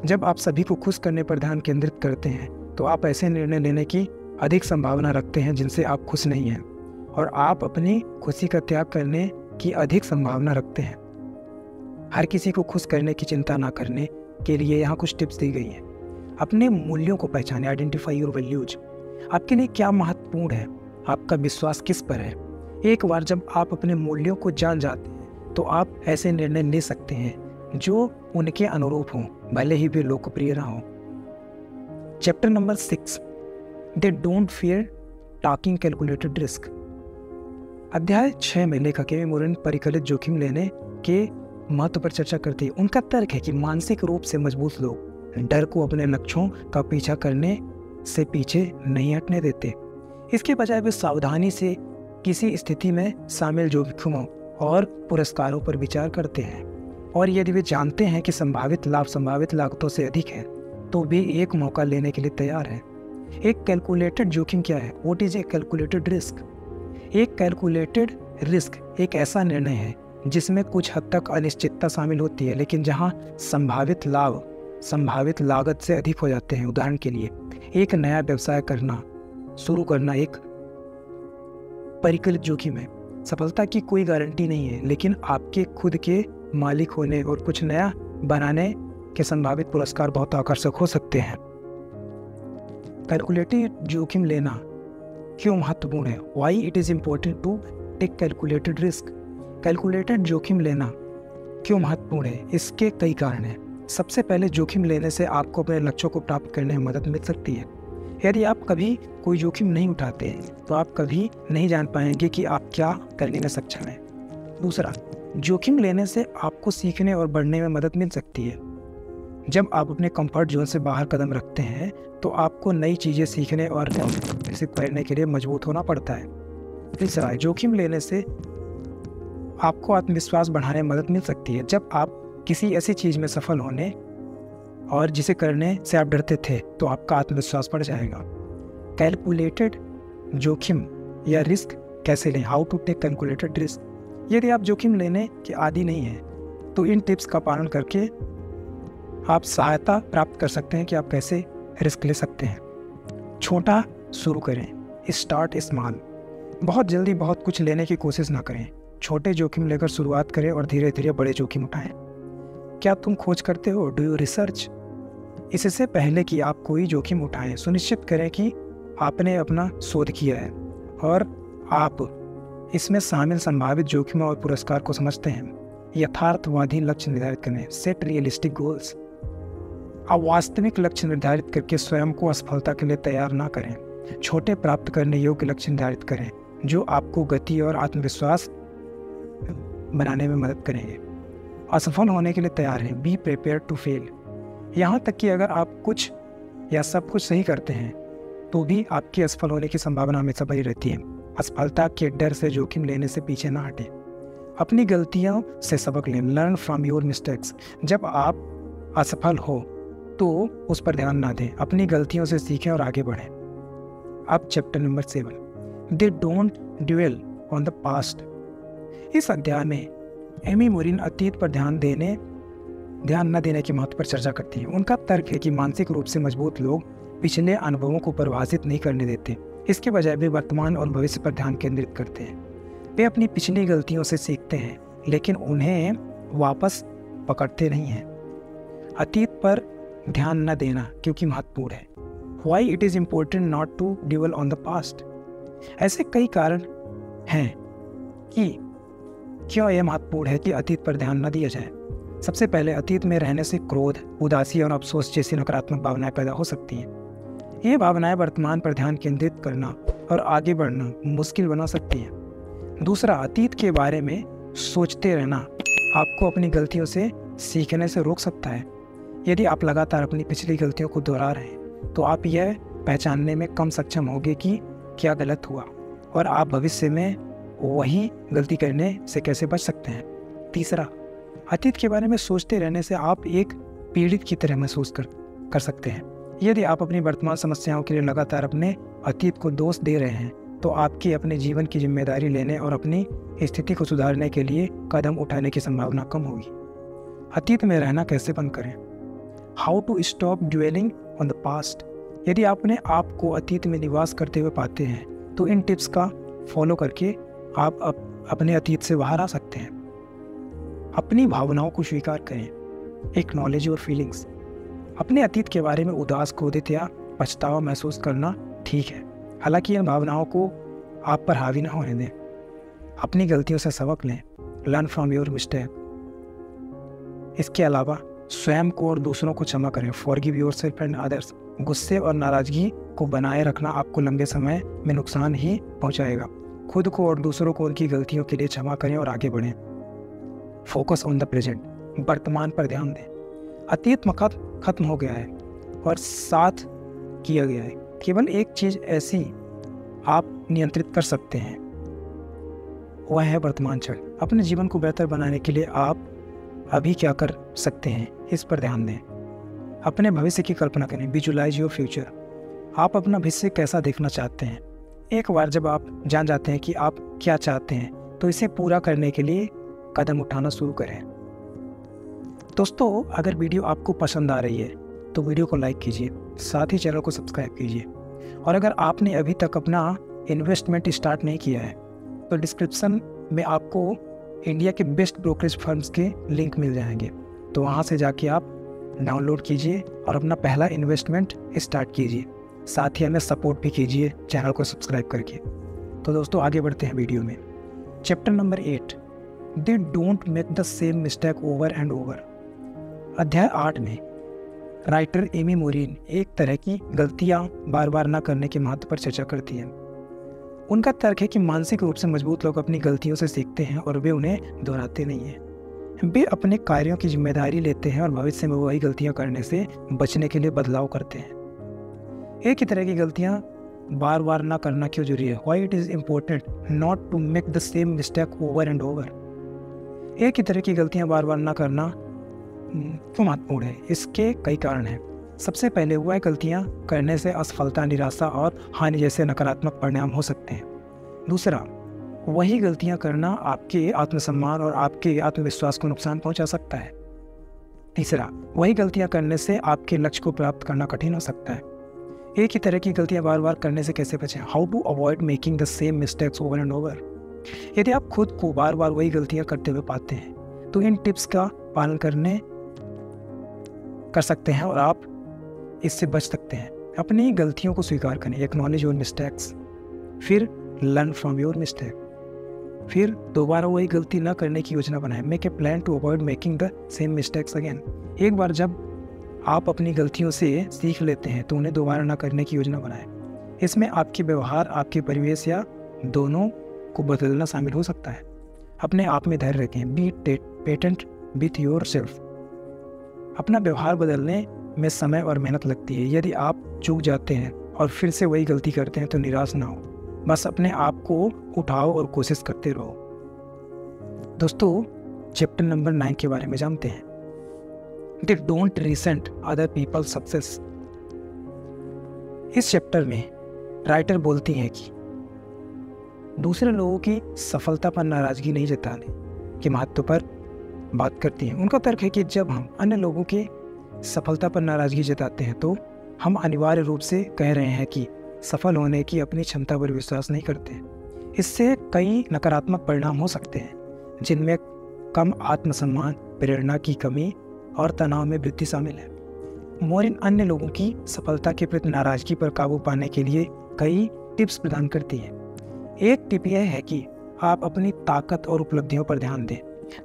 जब आप सभी को खुश करने पर ध्यान केंद्रित करते हैं तो आप ऐसे निर्णय लेने की अधिक संभावना रखते हैं जिनसे आप खुश नहीं हैं, और आप अपनी खुशी का त्याग करने की अधिक संभावना रखते हैं। हर किसी को खुश करने की चिंता न करने के लिए यहाँ कुछ टिप्स दी गई हैं। अपने मूल्यों को पहचानें, आइडेंटिफाई योर वैल्यूज। आपके लिए क्या महत्वपूर्ण है, आपका विश्वास किस पर है। एक बार जब आप अपने मूल्यों को जान जाते हैं तो आप ऐसे निर्णय ले सकते हैं जो उनके अनुरूप हों, भले ही वे लोकप्रिय ना हों। Chapter number 6, they don't fear taking calculated risk. अध्याय 6 में लेखक एमी मोरिन परिकलित जोखिम लेने के महत्व पर चर्चा करती है। उनका तर्क है कि मानसिक रूप से मजबूत लोग डर को अपने लक्ष्यों का पीछा करने से पीछे नहीं हटने देते। इसके बजाय वे सावधानी से किसी स्थिति में शामिल जोखिमों और पुरस्कारों पर विचार करते हैं, और यदि वे जानते हैं कि संभावित लाभ संभावित लागतों से अधिक है तो वे एक मौका लेने के लिए तैयार हैं। एक कैलकुलेटेड जोखिम क्या है? What is a calculated risk? एक कैलकुलेटेड रिस्क एक ऐसा निर्णय है जिसमें कुछ हद तक अनिश्चितता शामिल होती है, लेकिन जहां संभावित लाभ संभावित लागत से अधिक हो जाते हैं। उदाहरण के लिए, एक नया व्यवसाय शुरू करना एक परिकलित जोखिम है। सफलता की कोई गारंटी नहीं है, लेकिन आपके खुद के मालिक होने और कुछ नया बनाने के संभावित पुरस्कार बहुत आकर्षक हो सकते हैं। कैलकुलेटेड जोखिम लेना क्यों महत्वपूर्ण है? Why it is important to take calculated risk. Calculated जोखिम लेना क्यों महत्वपूर्ण है? इसके कई कारण हैं। सबसे पहले, जोखिम लेने से आपको अपने लक्ष्यों को प्राप्त करने में मदद मिल सकती है। यदि आप कभी कोई जोखिम नहीं उठाते तो आप कभी नहीं जान पाएंगे कि आप क्या करने में सक्षम हैं। दूसरा, जोखिम लेने से आपको सीखने और बढ़ने में मदद मिल सकती है। जब आप अपने कंफर्ट जोन से बाहर कदम रखते हैं तो आपको नई चीज़ें सीखने और विकसित करने के लिए मजबूत होना पड़ता है। तीसरा, जोखिम लेने से आपको आत्मविश्वास बढ़ाने में मदद मिल सकती है। जब आप किसी ऐसी चीज़ में सफल होने और जिसे करने से आप डरते थे तो आपका आत्मविश्वास बढ़ जाएगा। कैलकुलेटेड जोखिम या रिस्क कैसे लें? How to take calculated risk. यदि आप जोखिम लेने के आदी नहीं हैं तो इन टिप्स का पालन करके आप सहायता प्राप्त कर सकते हैं कि आप कैसे रिस्क ले सकते हैं। छोटा शुरू करें, स्टार्ट स्मॉल। बहुत जल्दी बहुत कुछ लेने की कोशिश ना करें। छोटे जोखिम लेकर शुरुआत करें और धीरे धीरे बड़े जोखिम उठाएं। क्या तुम खोज करते हो? Do you research? इससे पहले कि आप कोई जोखिम उठाएं, सुनिश्चित करें कि आपने अपना शोध किया है और आप इसमें शामिल संभावित जोखिमों और पुरस्कार को समझते हैं। यथार्थवादी लक्ष्य निर्धारित करें, सेट रियलिस्टिक गोल्स। अवास्तविक लक्ष्य निर्धारित करके स्वयं को असफलता के लिए तैयार ना करें। छोटे प्राप्त करने योग्य लक्ष्य निर्धारित करें जो आपको गति और आत्मविश्वास बनाने में मदद करेंगे। असफल होने के लिए तैयार हैं, बी प्रिपेयर टू फेल। यहाँ तक कि अगर आप कुछ या सब कुछ सही करते हैं तो भी आपकी असफल होने की संभावना हमेशा बनी रहती है। असफलता के डर से जोखिम लेने से पीछे ना हटें। अपनी गलतियों से सबक लें, लर्न फ्रॉम योर मिस्टेक्स। जब आप असफल हो तो उस पर ध्यान ना दें, अपनी गलतियों से सीखें और आगे बढ़ें। अब chapter number 7, they don't dwell on the past. इस अध्याय में एमी मोरिन अतीत पर ध्यान न देने के महत्व पर चर्चा करती है। उनका तर्क है कि मानसिक रूप से मजबूत लोग पिछले अनुभवों को परिभाषित नहीं करने देते। इसके बजाय वे वर्तमान और भविष्य पर ध्यान केंद्रित करते हैं। वे अपनी पिछली गलतियों से सीखते हैं लेकिन उन्हें वापस पकड़ते नहीं हैं। अतीत पर ध्यान न देना क्योंकि महत्वपूर्ण है। Why it is important not to dwell on the past. ऐसे कई कारण हैं कि क्यों यह महत्वपूर्ण है कि अतीत पर ध्यान न दिया जाए? सबसे पहले, अतीत में रहने से क्रोध, उदासी और अफसोस जैसी नकारात्मक भावनाएं पैदा हो सकती हैं। ये भावनाएं वर्तमान पर ध्यान केंद्रित करना और आगे बढ़ना मुश्किल बना सकती हैं। दूसरा, अतीत के बारे में सोचते रहना आपको अपनी गलतियों से सीखने से रोक सकता है। यदि आप लगातार अपनी पिछली गलतियों को दोहरा रहे हैं तो आप यह पहचानने में कम सक्षम होंगे कि क्या गलत हुआ और आप भविष्य में वही गलती करने से कैसे बच सकते हैं। तीसरा, अतीत के बारे में सोचते रहने से आप एक पीड़ित की तरह महसूस कर सकते हैं। यदि आप अपनी वर्तमान समस्याओं के लिए लगातार अपने अतीत को दोष दे रहे हैं तो आपकी अपने जीवन की जिम्मेदारी लेने और अपनी स्थिति को सुधारने के लिए कदम उठाने की संभावना कम होगी। अतीत में रहना कैसे बंद करें? How to stop dwelling on the past. यदि आप अपने आप को अतीत में निवास करते हुए पाते हैं तो इन टिप्स का फॉलो करके आप अपने अतीत से बाहर आ सकते हैं। अपनी भावनाओं को स्वीकार करें। Acknowledge your feelings. अपने अतीत के बारे में उदास, क्रोधित या पछतावा महसूस करना ठीक है, हालांकि इन भावनाओं को आप पर हावी न होने दें। अपनी गलतियों से सबक लें। Learn from your mistake. इसके अलावा स्वयं को और दूसरों को क्षमा करें। Forgive yourself and others. गुस्से और नाराजगी को बनाए रखना आपको लंबे समय में नुकसान ही पहुंचाएगा। खुद को और दूसरों को उनकी गलतियों के लिए क्षमा करें और आगे बढ़ें। Focus on the present. वर्तमान पर ध्यान दें। अतीत खत्म हो गया है और साथ किया गया है। केवल एक चीज़ ऐसी आप नियंत्रित कर सकते हैं, वह है वर्तमान क्षण। अपने जीवन को बेहतर बनाने के लिए आप अभी क्या कर सकते हैं, इस पर ध्यान दें। अपने भविष्य की कल्पना करें। Visualise your future. आप अपना भविष्य कैसा देखना चाहते हैं? एक बार जब आप जान जाते हैं कि आप क्या चाहते हैं तो इसे पूरा करने के लिए कदम उठाना शुरू करें। दोस्तों, अगर वीडियो आपको पसंद आ रही है तो वीडियो को लाइक कीजिए, साथ ही चैनल को सब्सक्राइब कीजिए। और अगर आपने अभी तक अपना इन्वेस्टमेंट स्टार्ट नहीं किया है तो डिस्क्रिप्शन में आपको इंडिया के बेस्ट ब्रोकरेज फर्म्स के लिंक मिल जाएंगे, तो वहाँ से जाके आप डाउनलोड कीजिए और अपना पहला इन्वेस्टमेंट स्टार्ट कीजिए। साथ ही हमें सपोर्ट भी कीजिए चैनल को सब्सक्राइब करके। तो दोस्तों, आगे बढ़ते हैं वीडियो में। Chapter number 8, they don't make the same mistake over and over. अध्याय 8 में राइटर एमी मोरिन एक तरह की गलतियां बार बार ना करने के महत्व पर चर्चा करती हैं। उनका तर्क है कि मानसिक रूप से मजबूत लोग अपनी गलतियों से सीखते हैं और वे उन्हें दोहराते नहीं हैं। वे अपने कार्यों की जिम्मेदारी लेते हैं और भविष्य में वही गलतियां करने से बचने के लिए बदलाव करते हैं। एक ही तरह की गलतियां बार बार ना करना क्यों जरूरी है? Why it is important not to make the same mistake over and over। एक ही तरह की गलतियां बार बार ना करना क्यों महत्वपूर्ण है? इसके कई कारण हैं। सबसे पहले, वह गलतियां करने से असफलता, निराशा और हानि जैसे नकारात्मक परिणाम हो सकते हैं। दूसरा, वही गलतियां करना आपके आत्मसम्मान और आपके आत्मविश्वास को नुकसान पहुंचा सकता है। तीसरा, वही गलतियां करने से आपके लक्ष्य को प्राप्त करना कठिन हो सकता है। एक ही तरह की गलतियां बार बार करने से कैसे बचें? How to avoid making the same mistakes over and over. यदि आप खुद को बार बार वही गलतियां करते हुए पाते हैं तो इन टिप्स का पालन कर सकते हैं और आप इससे बच सकते हैं। अपनी गलतियों को स्वीकार करें। Acknowledge your mistakes. फिर लर्न फ्रॉम योर मिस्टेक। फिर दोबारा वही गलती न करने की योजना बनाएं। Make a plan to avoid making the same mistakes again. एक बार जब आप अपनी गलतियों से सीख लेते हैं तो उन्हें दोबारा न करने की योजना बनाएं। इसमें आपके व्यवहार, आपके परिवेश या दोनों को बदलना शामिल हो सकता है। अपने आप में धैर्य रखें। Be patient with your self. अपना व्यवहार बदलने में समय और मेहनत लगती है। यदि आप चूक जाते हैं और फिर से वही गलती करते हैं तो निराश ना हो, बस अपने आप को उठाओ और कोशिश करते रहो। दोस्तों, चैप्टर नंबर 9 के बारे में जानते हैं। They don't resent other people's success. इस चैप्टर में राइटर बोलती हैं कि दूसरे लोगों की सफलता पर नाराजगी नहीं जताने के महत्व पर बात करती हैं। उनका तर्क है कि जब हम अन्य लोगों के सफलता पर नाराजगी जताते हैं तो हम अनिवार्य रूप से कह रहे हैं कि सफल होने की अपनी क्षमता पर विश्वास नहीं करते। इससे कई नकारात्मक परिणाम हो सकते हैं, जिनमें कम आत्मसम्मान, प्रेरणा की कमी और तनाव में वृद्धि शामिल है। मोरिन अन्य लोगों की सफलता के प्रति नाराजगी पर काबू पाने के लिए कई टिप्स प्रदान करती हैं। एक टिप यह है कि आप अपनी ताकत और उपलब्धियों पर ध्यान दें।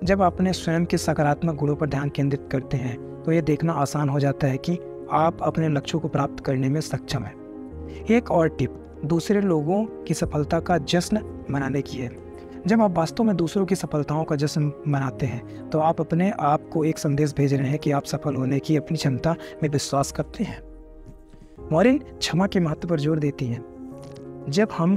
जब आप अपने स्वयं के सकारात्मक गुणों पर ध्यान केंद्रित करते हैं तो ये देखना आसान हो जाता है कि आप अपने लक्ष्यों को प्राप्त करने में सक्षम हैं। एक और टिप दूसरे लोगों की सफलता का जश्न मनाने की है। जब आप वास्तव में दूसरों की सफलताओं का जश्न मनाते हैं तो आप अपने आप को एक संदेश भेज रहे हैं कि आप सफल होने की अपनी क्षमता में विश्वास करते हैं। मॉरिन क्षमा के महत्व पर जोर देती हैं। जब हम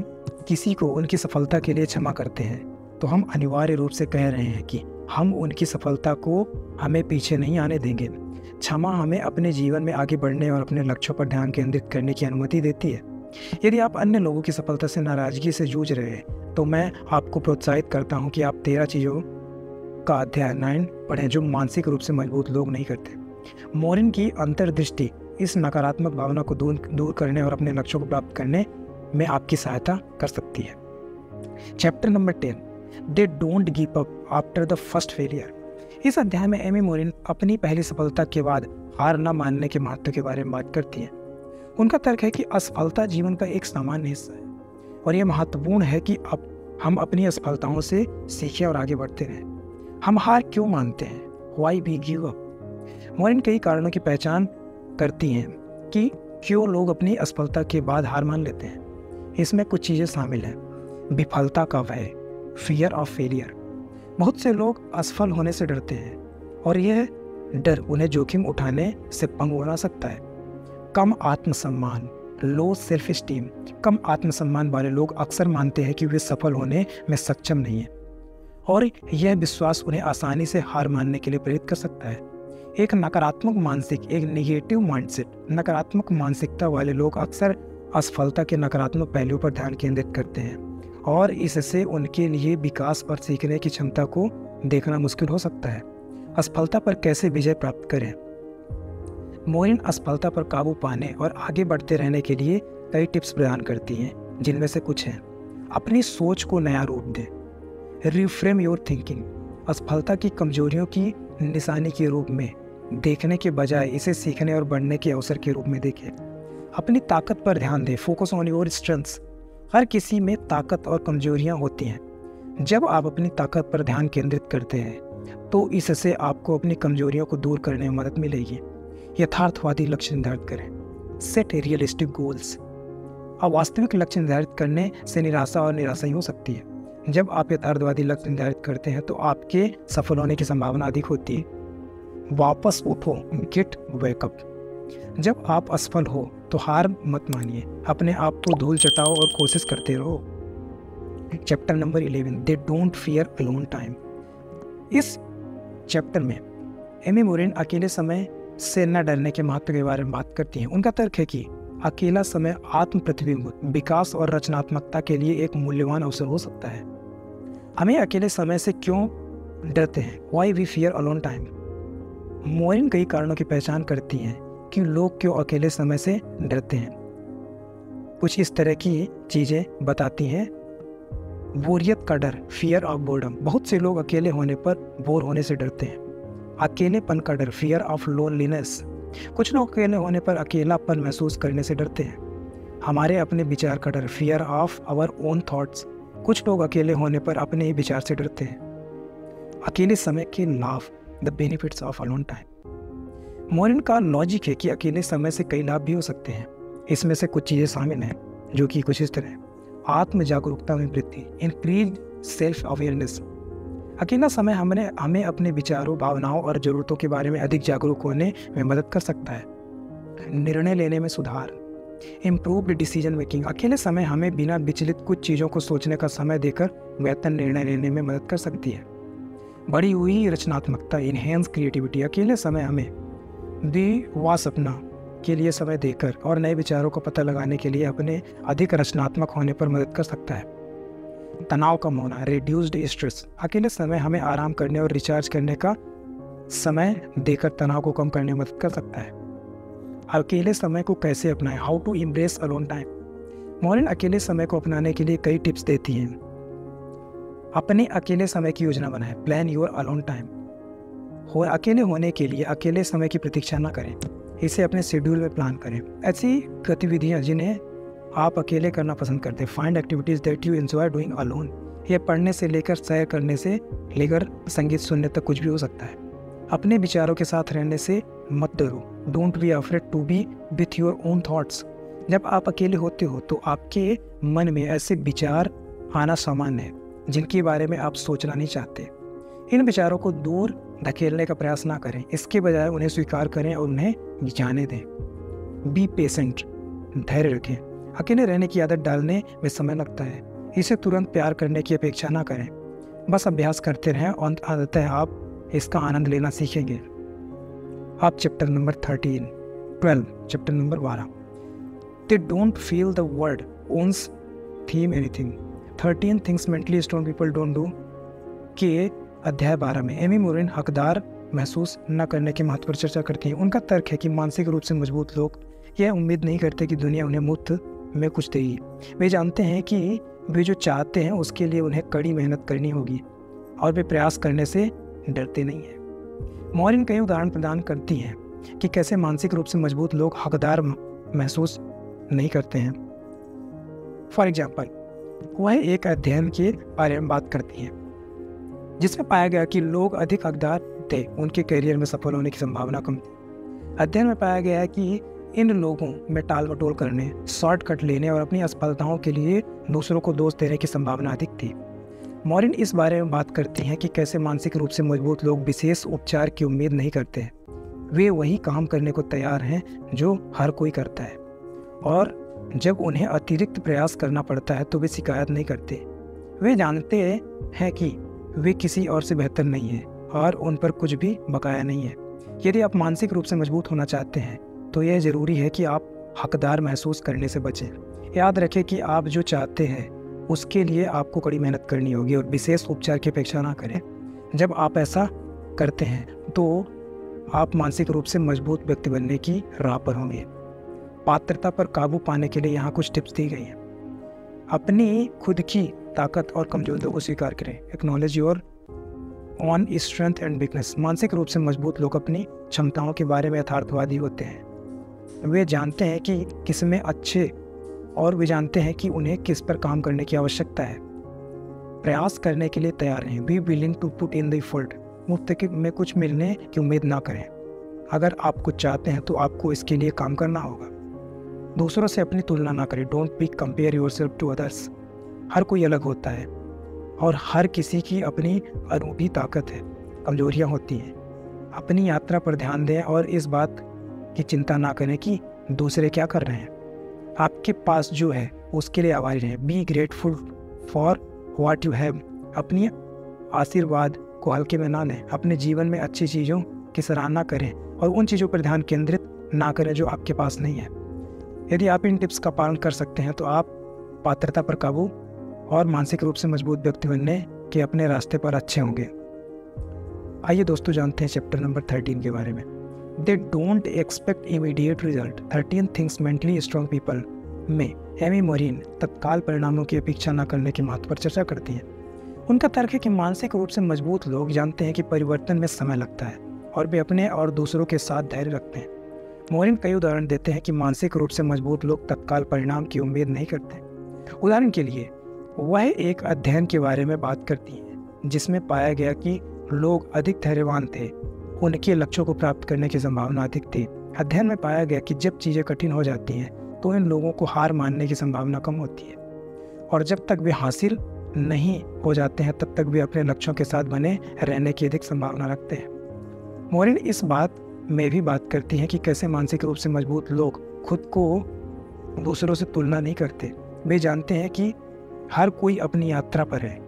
किसी को उनकी सफलता के लिए क्षमा करते हैं तो हम अनिवार्य रूप से कह रहे हैं कि हम उनकी सफलता को हमें पीछे नहीं आने देंगे। क्षमा हमें अपने जीवन में आगे बढ़ने और अपने लक्ष्यों पर ध्यान केंद्रित करने की अनुमति देती है। यदि आप अन्य लोगों की सफलता से नाराजगी से जूझ रहे हैं तो मैं आपको प्रोत्साहित करता हूं कि आप 13 चीज़ों का अध्याय 9 पढ़ें जो मानसिक रूप से मजबूत लोग नहीं करते। मॉरिन की अंतर्दृष्टि इस नकारात्मक भावना को दूर करने और अपने लक्ष्यों को प्राप्त करने में आपकी सहायता कर सकती है। Chapter number 10, they don't give up after the first failure. इस अध्याय में एमी मॉरिन अपनी पहली सफलता के बाद हार न मानने के महत्व के बारे में बात करती हैं। उनका तर्क है कि असफलता जीवन का एक सामान्य हिस्सा है और यह महत्वपूर्ण है कि अब हम अपनी असफलताओं से सीखें और आगे बढ़ते रहें। हम हार क्यों मानते हैं? Why we give up? Morin कई कारणों की पहचान करती हैं कि क्यों लोग अपनी असफलता के बाद हार मान लेते हैं। इसमें कुछ चीज़ें शामिल हैं। विफलता का भय, फियर ऑफ फेलियर। बहुत से लोग असफल होने से डरते हैं और यह डर उन्हें जोखिम उठाने से पंगु बना सकता है। कम आत्मसम्मान, लो सेल्फ स्टीम। कम आत्मसम्मान वाले लोग अक्सर मानते हैं कि वे सफल होने में सक्षम नहीं हैं और यह विश्वास उन्हें आसानी से हार मानने के लिए प्रेरित कर सकता है। एक नेगेटिव माइंडसेट। नकारात्मक मानसिकता वाले लोग अक्सर असफलता के नकारात्मक पहलुओं पर ध्यान केंद्रित करते हैं और इससे उनके लिए विकास और सीखने की क्षमता को देखना मुश्किल हो सकता है। असफलता पर कैसे विजय प्राप्त करें? मॉरिन असफलता पर काबू पाने और आगे बढ़ते रहने के लिए कई टिप्स प्रदान करती हैं, जिनमें से कुछ हैं। अपनी सोच को नया रूप दें। Reframe your thinking. असफलता की कमजोरियों की निशानी के रूप में देखने के बजाय इसे सीखने और बढ़ने के अवसर के रूप में देखें। अपनी ताकत पर ध्यान दें। Focus on your strengths. हर किसी में ताकत और कमजोरियां होती हैं। जब आप अपनी ताकत पर ध्यान केंद्रित करते हैं तो इससे आपको अपनी कमजोरियों को दूर करने में मदद मिलेगी। यथार्थवादी लक्ष्य निर्धारित करें। Set realistic goals. अवास्तविक लक्ष्य निर्धारित करने से निराशा और निराशा ही हो सकती है। जब आप यथार्थवादी लक्ष्य निर्धारित करते हैं तो आपके सफल होने की संभावना अधिक होती है। वापस उठो, गेट वेकअप। जब आप असफल हो तो हार मत मानिए, अपने आप को धूल चटाओ और कोशिश करते रहो। Chapter number 11, they don't fear alone time. इस चैप्टर में एमी मॉरिन अकेले समय से न डरने के महत्व के बारे में बात करती हैं। उनका तर्क है कि अकेला समय आत्म प्रतिबिंब, विकास और रचनात्मकता के लिए एक मूल्यवान अवसर हो सकता है। हमें अकेले समय से क्यों डरते हैं? Why we fear alone time. Morin कई कारणों की पहचान करती हैं कि लोग क्यों अकेले समय से डरते हैं। कुछ इस तरह की चीजें बताती हैं। बोरियत का डर, फियर ऑफ बोर्डम। बहुत से लोग अकेले होने पर बोर होने से डरते हैं। अकेलेपन का डर, फियर ऑफ लोनलीनेस। कुछ लोग अकेले होने पर अकेलापन महसूस करने से डरते हैं। हमारे अपने विचार का डर, fear of our own thoughts. कुछ लोग अकेले होने पर अपने ही विचार से डरते हैं। अकेले समय के लाभ, the benefits of alone time. Morin का लॉजिक है कि अकेले समय से कई लाभ भी हो सकते हैं। इसमें से कुछ चीज़ें शामिल हैं जो कि कुछ इस तरह। आत्म जागरूकता में वृद्धि, इंक्रीज सेल्फ अवेयरनेस। अकेला समय हमें अपने विचारों, भावनाओं और ज़रूरतों के बारे में अधिक जागरूक होने में मदद कर सकता है। निर्णय लेने में सुधार, इम्प्रूव्ड डिसीजन मेकिंग। अकेले समय हमें बिना विचलित कुछ चीज़ों को सोचने का समय देकर बेहतर निर्णय लेने में मदद कर सकती है। बढ़ी हुई रचनात्मकता, इनहेंस क्रिएटिविटी। अकेले समय हमें दिवा सपना के लिए समय देकर और नए विचारों का पता लगाने के लिए अपने अधिक रचनात्मक होने पर मदद कर सकता है। तनाव कम होना, रिड्यूस्ड स्ट्रेस। अकेले समय हमें आराम करने और रिचार्ज करने का समय देकर तनाव को कम करने में मदद कर सकता है। अकेले समय को कैसे अपनाएं? How to embrace alone time. Morin अकेले समय को अपनाने के लिए कई टिप्स देती हैं। अपने अकेले समय की योजना बनाएं। Plan your alone time. अकेले होने के लिए अकेले समय की प्रतीक्षा न करें, इसे अपने शेड्यूल में प्लान करें। ऐसी गतिविधियां जिन्हें आप अकेले करना पसंद करते हैं। Find activities that you enjoy doing alone. यह पढ़ने से लेकर सैर करने से लेकर संगीत सुनने तक कुछ भी हो सकता है। अपने विचारों के साथ रहने से मत डरो। Don't be afraid to be with your own thoughts. जब आप अकेले होते हो तो आपके मन में ऐसे विचार आना सामान्य है जिनके बारे में आप सोचना नहीं चाहते। इन विचारों को दूर धकेलने का प्रयास ना करें, इसके बजाय उन्हें स्वीकार करें और उन्हें जाने दें। बी पेशेंट, धैर्य रखें। अकेले रहने की आदत डालने में समय लगता है, इसे तुरंत प्यार करने की अपेक्षा ना करें। बस अभ्यास करते रहें और अंततः आप इसका आनंद लेना सीखेंगे। आप chapter number 12 chapter number 12 they don't feel the world owes them anything 13 things mentally strong people don't do के अध्याय 12 में एमी मोरिन हकदार महसूस न करने के महत्व पर चर्चा करती हैं। उनका तर्क है कि मानसिक रूप से मजबूत लोग यह उम्मीद नहीं करते कि दुनिया उन्हें मुफ्त में कुछ देगी। वे जानते हैं कि वे जो चाहते हैं उसके लिए उन्हें कड़ी मेहनत करनी होगी और वे प्रयास करने से डरते नहीं हैं। मोरिन कई उदाहरण प्रदान करती हैं कि कैसे मानसिक रूप से मजबूत लोग हकदार महसूस नहीं करते हैं। फॉर एग्जाम्पल, वह एक अध्ययन के बारे में बात करती हैं जिसमें पाया गया कि लोग अधिक हकदार थे, उनके करियर में सफल होने की संभावना कम थी। अध्ययन में पाया गया है कि इन लोगों में टाल मटोल करने, शॉर्टकट लेने और अपनी असफलताओं के लिए दूसरों को दोष देने की संभावना अधिक थी। मोरिन इस बारे में बात करती हैं कि कैसे मानसिक रूप से मजबूत लोग विशेष उपचार की उम्मीद नहीं करते हैं। वे वही काम करने को तैयार हैं जो हर कोई करता है, और जब उन्हें अतिरिक्त प्रयास करना पड़ता है तो वे शिकायत नहीं करते। वे जानते हैं कि वे किसी और से बेहतर नहीं हैं और उन पर कुछ भी बकाया नहीं है। यदि आप मानसिक रूप से मजबूत होना चाहते हैं तो यह ज़रूरी है कि आप हकदार महसूस करने से बचें। याद रखें कि आप जो चाहते हैं उसके लिए आपको कड़ी मेहनत करनी होगी और विशेष उपचार की अपेक्षा ना करें। जब आप ऐसा करते हैं तो आप मानसिक रूप से मजबूत व्यक्ति बनने की राह पर होंगे। पात्रता पर काबू पाने के लिए यहाँ कुछ टिप्स दी गई हैं। अपनी खुद की ताकत और कमजोरियों को स्वीकार करें। Acknowledge your on strength and weakness. मानसिक रूप से मजबूत लोग अपनी क्षमताओं के बारे में यथार्थवादी होते हैं। वे जानते हैं कि किस में अच्छे और वे जानते हैं कि उन्हें किस पर काम करने की आवश्यकता है। प्रयास करने के लिए तैयार रहें। Be willing to put in the effort. मुफ्त में कुछ मिलने की उम्मीद ना करें। अगर आप कुछ चाहते हैं तो आपको इसके लिए काम करना होगा। दूसरों से अपनी तुलना ना करें। Don't be compare yourself to others. हर कोई अलग होता है और हर किसी की अपनी अनूठी ताकत है, कमजोरियाँ होती हैं। अपनी यात्रा पर ध्यान दें और इस बात की चिंता ना करें कि दूसरे क्या कर रहे हैं। आपके पास जो है उसके लिए आभारी रहें। Be grateful for what you have. अपनी आशीर्वाद को हल्के में ना लें। अपने जीवन में अच्छी चीज़ों की सराहना करें और उन चीज़ों पर ध्यान केंद्रित ना करें जो आपके पास नहीं है। यदि आप इन टिप्स का पालन कर सकते हैं तो आप पात्रता पर काबू और मानसिक रूप से मजबूत व्यक्ति बनने के अपने रास्ते पर अच्छे होंगे। आइए दोस्तों जानते हैं चैप्टर नंबर 13 के बारे में। They don't expect immediate result 13 things mentally strong people में एमी मोरिन तत्काल परिणामों की अपेक्षा न करने के महत्व पर चर्चा करती हैं। उनका तर्क है कि मानसिक रूप से मजबूत लोग जानते हैं कि परिवर्तन में समय लगता है और वे अपने और दूसरों के साथ धैर्य रखते हैं। मोरिन कई उदाहरण देते हैं कि मानसिक रूप से मजबूत लोग तत्काल परिणाम की उम्मीद नहीं करते। उदाहरण के लिए वह एक अध्ययन के बारे में बात करती हैं जिसमें पाया गया कि लोग अधिक धैर्यवान थे, उनके लक्ष्यों को प्राप्त करने की संभावना अधिक थी। अध्ययन में पाया गया कि जब चीज़ें कठिन हो जाती हैं तो इन लोगों को हार मानने की संभावना कम होती है और जब तक वे हासिल नहीं हो जाते हैं तब तक वे अपने लक्ष्यों के साथ बने रहने की अधिक संभावना रखते हैं। मोरिन इस बात में भी बात करती हैं कि कैसे मानसिक रूप से मजबूत लोग खुद को दूसरों से तुलना नहीं करते। वे जानते हैं कि हर कोई अपनी यात्रा पर है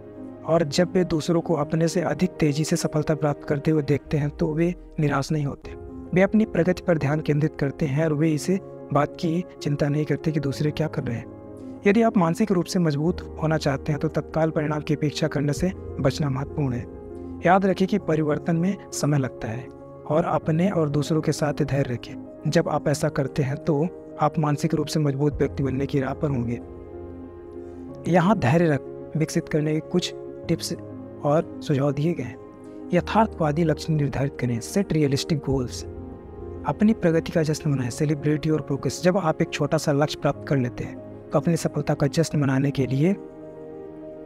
और जब वे दूसरों को अपने से अधिक तेजी से सफलता प्राप्त करते हुए देखते हैं तो वे निराश नहीं होते। वे अपनी प्रगति पर ध्यान केंद्रित करते हैं और वे इसे बात की चिंता नहीं करते कि दूसरे क्या कर रहे हैं। यदि आप मानसिक रूप से मजबूत होना चाहते हैं तो तत्काल परिणाम की अपेक्षा करने से बचना महत्वपूर्ण है। याद रखें कि परिवर्तन में समय लगता है और अपने और दूसरों के साथ धैर्य रखें। जब आप ऐसा करते हैं तो आप मानसिक रूप से मजबूत व्यक्ति बनने की राह पर होंगे। यहाँ धैर्य विकसित करने के कुछ टिप्स और सुझाव दिए गए हैं। यथार्थवादी लक्ष्य निर्धारित करें। Set realistic goals. अपनी प्रगति का जश्न मनाएं। Celebrate your progress. जब आप एक छोटा सा लक्ष्य प्राप्त कर लेते हैं तो अपनी सफलता का जश्न मनाने के लिए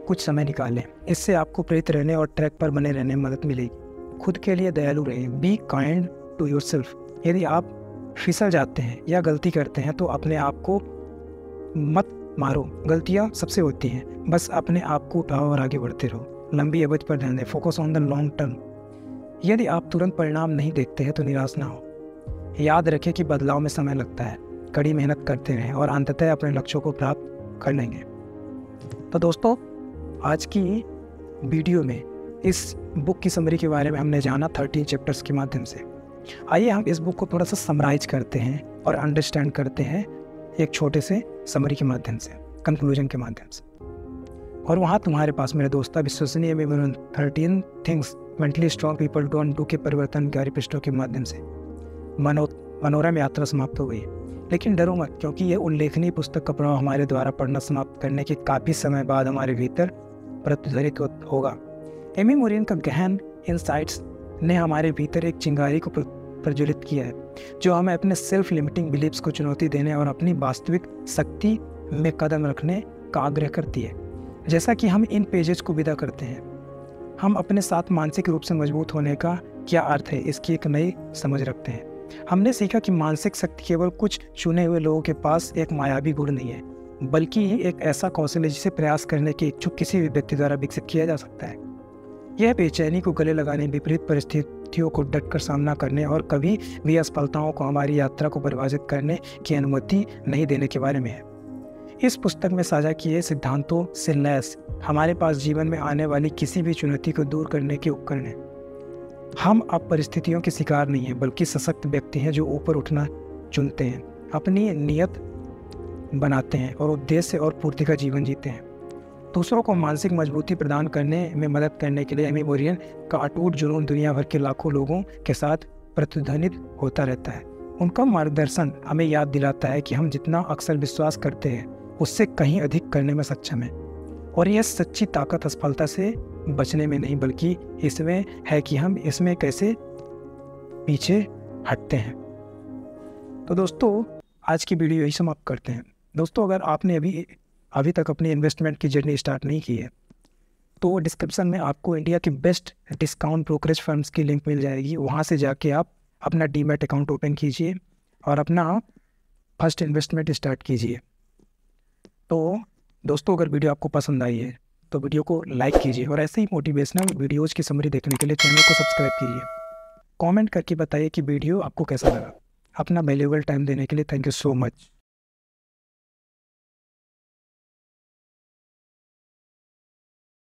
कुछ समय निकालें। इससे आपको प्रेरित रहने और ट्रैक पर बने रहने में मदद मिलेगी। खुद के लिए दयालु रहें। Be kind to yourself. यदि आप फिसल जाते हैं या गलती करते हैं तो अपने आप को मत मारो। गलतियां सबसे होती हैं, बस अपने आप को उठाओ और आगे बढ़ते रहो। लंबी अवधि पर ध्यान दें। Focus on the long term. यदि आप तुरंत परिणाम नहीं देखते हैं तो निराश ना हो। याद रखें कि बदलाव में समय लगता है। कड़ी मेहनत करते रहें और अंततः अपने लक्ष्यों को प्राप्त कर लेंगे। तो दोस्तों, आज की वीडियो में इस बुक की समरी के बारे में हमने जाना 13 चैप्टर्स के माध्यम से। आइए हम इस बुक को थोड़ा सा समराइज करते हैं और अंडरस्टैंड करते हैं एक छोटे से समरी के माध्यम से, कंक्लूजन के माध्यम से। और वहाँ तुम्हारे पास मेरे दोस्त विश्वसनीय में 13 things mentally strong people don't do के परिवर्तनकारी पृष्ठों के माध्यम से मनोरम यात्रा समाप्त हो गई। लेकिन डरो मत, क्योंकि यह उल्लेखनीय पुस्तक का प्रभाव हमारे द्वारा पढ़ना समाप्त करने के काफ़ी समय बाद हमारे भीतर प्रतिध्वनित होगा। एमी मोरियन का गहन इनसाइट्स ने हमारे भीतर एक चिंगारी को प्रज्वलित किया है, जो हमें अपने सेल्फ लिमिटिंग बिलीव्स को चुनौती देने और अपनी वास्तविक शक्ति में कदम रखने का आग्रह करती है। जैसा कि हम इन पेजेस को विदा करते हैं, हम अपने साथ मानसिक रूप से मजबूत होने का क्या अर्थ है इसकी एक नई समझ रखते हैं। हमने सीखा कि मानसिक शक्ति केवल कुछ चुने हुए लोगों के पास एक मायावी गुण नहीं है, बल्कि एक ऐसा कौशल है जिसे प्रयास करने के इच्छुक किसी भी व्यक्ति द्वारा विकसित किया जा सकता है। यह बेचैनी को गले लगाने, विपरीत परिस्थितियों को डटकर सामना करने और कभी भी असफलताओं को हमारी यात्रा को परिभाषित करने की अनुमति नहीं देने के बारे में है। इस पुस्तक में साझा किए सिद्धांतों से लैस हमारे पास जीवन में आने वाली किसी भी चुनौती को दूर करने के उपकरण हैं। हम अब परिस्थितियों के शिकार नहीं हैं, बल्कि सशक्त व्यक्ति हैं जो ऊपर उठना चुनते हैं, अपनी नियत बनाते हैं और उद्देश्य और पूर्ति का जीवन जीते हैं। दूसरों को मानसिक मजबूती प्रदान करने में मदद करने के लिए एमी मोरियन का अटूट जुनून दुनिया भर के लाखों लोगों के साथ प्रतिध्वनित होता रहता है। उनका मार्गदर्शन हमें याद दिलाता है कि हम जितना अक्सर विश्वास करते हैं उससे कहीं अधिक करने में सक्षम है, और यह सच्ची ताकत असफलता से बचने में नहीं, बल्कि इसमें है कि हम इसमें कैसे पीछे हटते हैं। तो दोस्तों, आज की वीडियो यही समाप्त करते हैं। दोस्तों, अगर आपने अभी तक अपनी इन्वेस्टमेंट की जर्नी स्टार्ट नहीं की है तो डिस्क्रिप्शन में आपको इंडिया के बेस्ट डिस्काउंट ब्रोकरेज फर्म्स की लिंक मिल जाएगी। वहाँ से जाके आप अपना डीमैट अकाउंट ओपन कीजिए और अपना फर्स्ट इन्वेस्टमेंट स्टार्ट कीजिए। तो दोस्तों, अगर वीडियो आपको पसंद आई है तो वीडियो को लाइक कीजिए और ऐसे ही मोटिवेशनल वीडियोज़ की समरी देखने के लिए चैनल को सब्सक्राइब कीजिए। कमेंट करके बताइए कि वीडियो आपको कैसा लगा। अपना वैल्यूएबल टाइम देने के लिए थैंक यू सो मच।